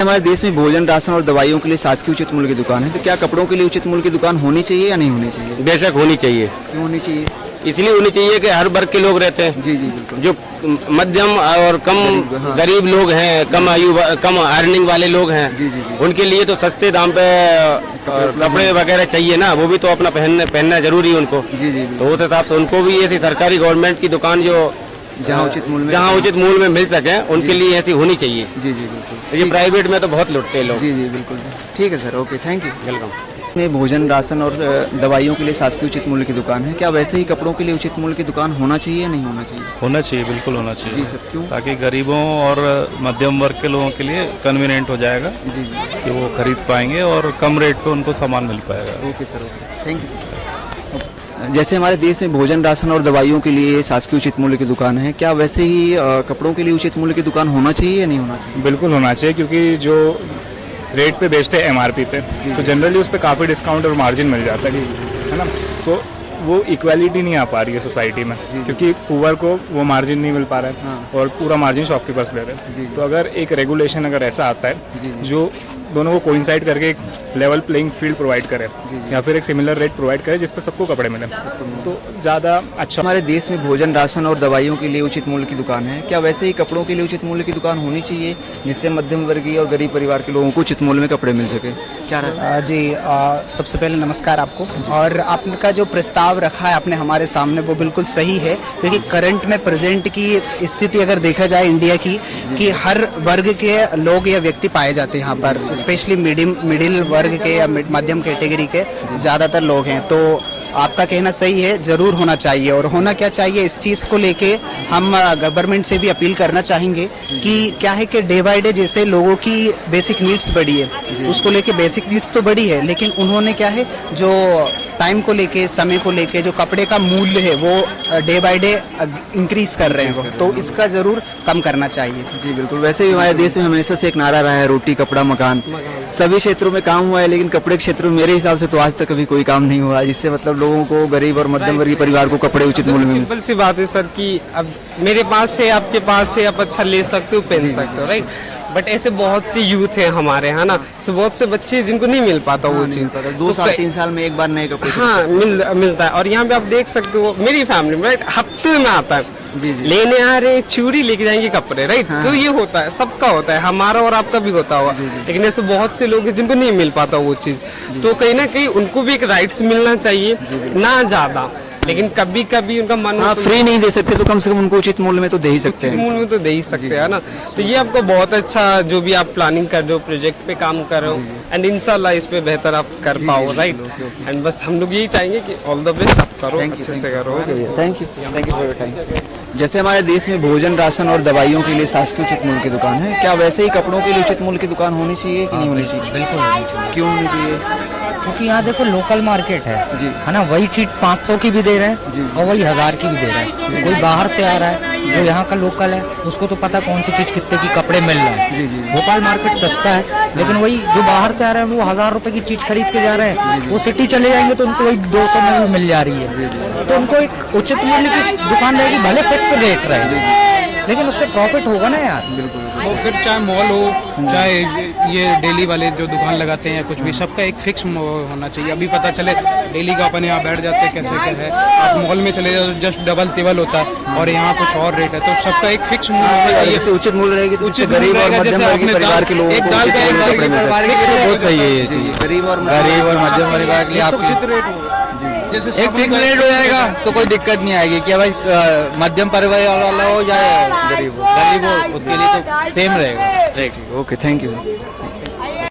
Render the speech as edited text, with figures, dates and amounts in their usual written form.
हमारे देश में भोजन, राशन और दवाइयों के लिए शासकीय उचित मूल्य की दुकान है, तो क्या कपड़ों के लिए उचित मूल्य की दुकान होनी चाहिए या नहीं होनी चाहिए? बेशक होनी चाहिए। क्यों होनी चाहिए? इसलिए होनी चाहिए कि हर वर्ग के लोग रहते हैं। जी जी बिल्कुल। जो मध्यम और कम हाँ। गरीब लोग हैं, कम अर्निंग वाले लोग हैं, जी, जी, जी। उनके लिए तो सस्ते दाम पे कपड़े वगैरह चाहिए ना, वो भी तो अपना पहनना जरूरी है उनको। जी जी तो उस हिसाब से उनको भी ऐसी सरकारी गवर्नमेंट की दुकान जो जहाँ उचित मूल्य में मिल सके, उनके लिए ऐसी होनी चाहिए। जी जी बिल्कुल। ये प्राइवेट में तो बहुत लुटते हैं लोग। जी जी बिल्कुल। ठीक है sir, okay, thank you. Welcome. में भोजन, राशन और दवाइयों के लिए शासकीय उचित मूल्य की दुकान है, क्या वैसे ही कपड़ों के लिए उचित मूल्य की दुकान होना चाहिए या नहीं होना चाहिए? होना चाहिए, बिल्कुल होना चाहिए। जी सर, क्यों? ताकि गरीबों और मध्यम वर्ग के लोगों के लिए कन्वीनियंट हो जाएगा जी जी। कि वो खरीद पाएंगे और कम रेट पे उनको सामान मिल पाएगा। Okay sir, okay, thank you sir. जैसे हमारे देश में भोजन, राशन और दवाइयों के लिए शासकीय उचित मूल्य की दुकान है, क्या वैसे ही कपड़ों के लिए उचित मूल्य की दुकान होना चाहिए या नहीं होना चाहिए? बिल्कुल होना चाहिए, क्योंकि जो रेट पे बेचते हैं एमआरपी पे, तो जनरली उस पर काफ़ी डिस्काउंट और मार्जिन मिल जाता है ना। तो वो इक्वालिटी नहीं आ पा रही है सोसाइटी में, क्योंकि पुअर को वो मार्जिन नहीं मिल पा रहा है। हाँ। और पूरा मार्जिन शॉपकीपर्स ले रहे हैं। तो अगर एक रेगुलेशन अगर ऐसा आता है जो दोनों को कोइंसाइड करके एक लेवल प्लेइंग फील्ड प्रोवाइड करे, या फिर एक सिमिलर रेट प्रोवाइड करे जिस पे सबको कपड़े मिले, तो ज़्यादा अच्छा। हमारे देश में भोजन, राशन और दवाइयों के लिए उचित मूल्य की दुकान है, क्या वैसे ही कपड़ों के लिए उचित मूल्य की दुकान होनी चाहिए, जिससे मध्यम वर्गीय और गरीब परिवार के लोगों को उचित मूल्य में कपड़े मिल सके? क्या रहा? जी, सबसे पहले नमस्कार आपको। और आपका जो प्रस्ताव रखा है आपने हमारे सामने, वो बिल्कुल सही है, क्योंकि करंट में प्रेजेंट की स्थिति अगर देखा जाए इंडिया की, कि हर वर्ग के लोग या व्यक्ति पाए जाते हैं यहाँ पर, स्पेशली मिडिल वर्ग के या मध्यम कैटेगरी के ज़्यादातर लोग हैं। तो आपका कहना सही है, ज़रूर होना चाहिए। और होना क्या चाहिए, इस चीज़ को लेके हम गवर्नमेंट से भी अपील करना चाहेंगे कि क्या है कि डे बाय डे जैसे लोगों की बेसिक नीड्स बढ़ी है, उसको लेके बेसिक नीड्स तो बढ़ी है, लेकिन उन्होंने क्या है जो टाइम को लेके, समय को लेके जो कपड़े का मूल्य है वो डे बाय डे इंक्रीज कर रहे हैं वो, तो इसका ज़रूर कम करना चाहिए। जी बिल्कुल। वैसे भी हमारे देश में हमेशा से एक नारा रहा है, रोटी कपड़ा मकान। सभी क्षेत्रों में काम हुआ है, लेकिन कपड़े के क्षेत्र में मेरे हिसाब से तो आज तक कभी कोई काम नहीं हुआ जिससे मतलब लोगों को, गरीब और मध्यम वर्गीय परिवार को कपड़े उचित मूल्य में। सिंपल सी बात है सर कि अब मेरे पास है, आपके पास है, आप अच्छा ले सकते हो, पहन सकते हो, राइट। बट ऐसे बहुत सी यूथ है हमारे, है ना, ऐसे बहुत से बच्चे हैं जिनको नहीं मिल पाता वो चीज़। 2 साल 3 साल में एक बार नए कपड़े। हाँ, मिलता है। और यहाँ पे आप देख सकते हो मेरी फैमिली में, राइट, हफ्ते में आता है। जी जी। लेने आ रहे चूड़ी लेके जाएंगे कपड़े, राइट। तो ये होता है, सबका होता है, हमारा और आपका भी होता हुआ। लेकिन ऐसे बहुत से लोग हैं जिनको नहीं मिल पाता वो चीज़, तो कहीं ना कहीं उनको भी एक राइट्स मिलना चाहिए, ना ज़्यादा, लेकिन कभी कभी उनका मन। हाँ, फ्री नहीं दे सकते तो कम से कम उनको उचित मूल्य में तो दे ही सकते हैं। उचित मूल्य में तो दे ही सकते हैं ना। तो ये आपको बहुत अच्छा, जो भी आप प्लानिंग कर रहे हो, प्रोजेक्ट पे काम कर रहे हो, एंड इंशाल्लाह इस पे बेहतर आप कर पाओ, राइट। एंड बस हम लोग यही चाहेंगे कि ऑल द बेस्ट आप करो, अच्छे से करो। Thank you for your time. जैसे हमारे देश में भोजन, राशन और दवाइयों के लिए शासकीय उचित मूल्य की दुकान है, क्या वैसे ही कपड़ों के लिए उचित मूल्य की दुकान होनी चाहिए कि नहीं होनी चाहिए? बिल्कुल होनी चाहिए। क्यों होनी चाहिए? क्योंकि यहाँ देखो लोकल मार्केट जी। है ना, वही चीज 500 की भी दे रहे जी। हैं और वही 1000 की भी दे रहे हैं। कोई बाहर से आ रहा है, जो यहाँ का लोकल है उसको तो पता कौन सी चीज कितने की कपड़े मिल रहे हैं। जी जी। भोपाल मार्केट सस्ता है, लेकिन वही जो बाहर से आ रहे हैं वो 1000 रुपए की चीज खरीद के जा रहे हैं, वो सिटी चले जाएंगे तो उनको वही 200 में भी मिल जा रही है। तो उनको एक उचित मूल्य की दुकान रहेगी, भले फिक्स रेट रहे, लेकिन उससे प्रॉफिट होगा ना यार। बिल्कुल। वो फिर चाहे मॉल हो, चाहे ये डेली वाले जो दुकान लगाते हैं या कुछ भी, सबका एक फिक्स होना चाहिए। अभी पता चले डेली का अपन यहाँ बैठ जाते हैं, कैसे क्या है, आप मॉल में चले जाओ तो जस्ट डबल टिबल होता है और यहाँ कुछ और रेट है। तो सबका एक फिक्स मूल्य चाहिए। जैसे उचित मूल्य रहेगी तो उससे गरीब और मध्यम वर्गीय परिवार के लोगों को एक दाल का एक कपड़े मिल सकते हैं। बहुत सही है ये जी, गरीब और मध्यम परिवार के लिए आप उचित रेट हो, जैसे एक फिक्स रेट हो जाएगा तो कोई दिक्कत नहीं आएगी कि भाई मध्यम परिवार वाला हो या गरीब हो, उसके लिए तो सेम रहेगा। Okay, thank you.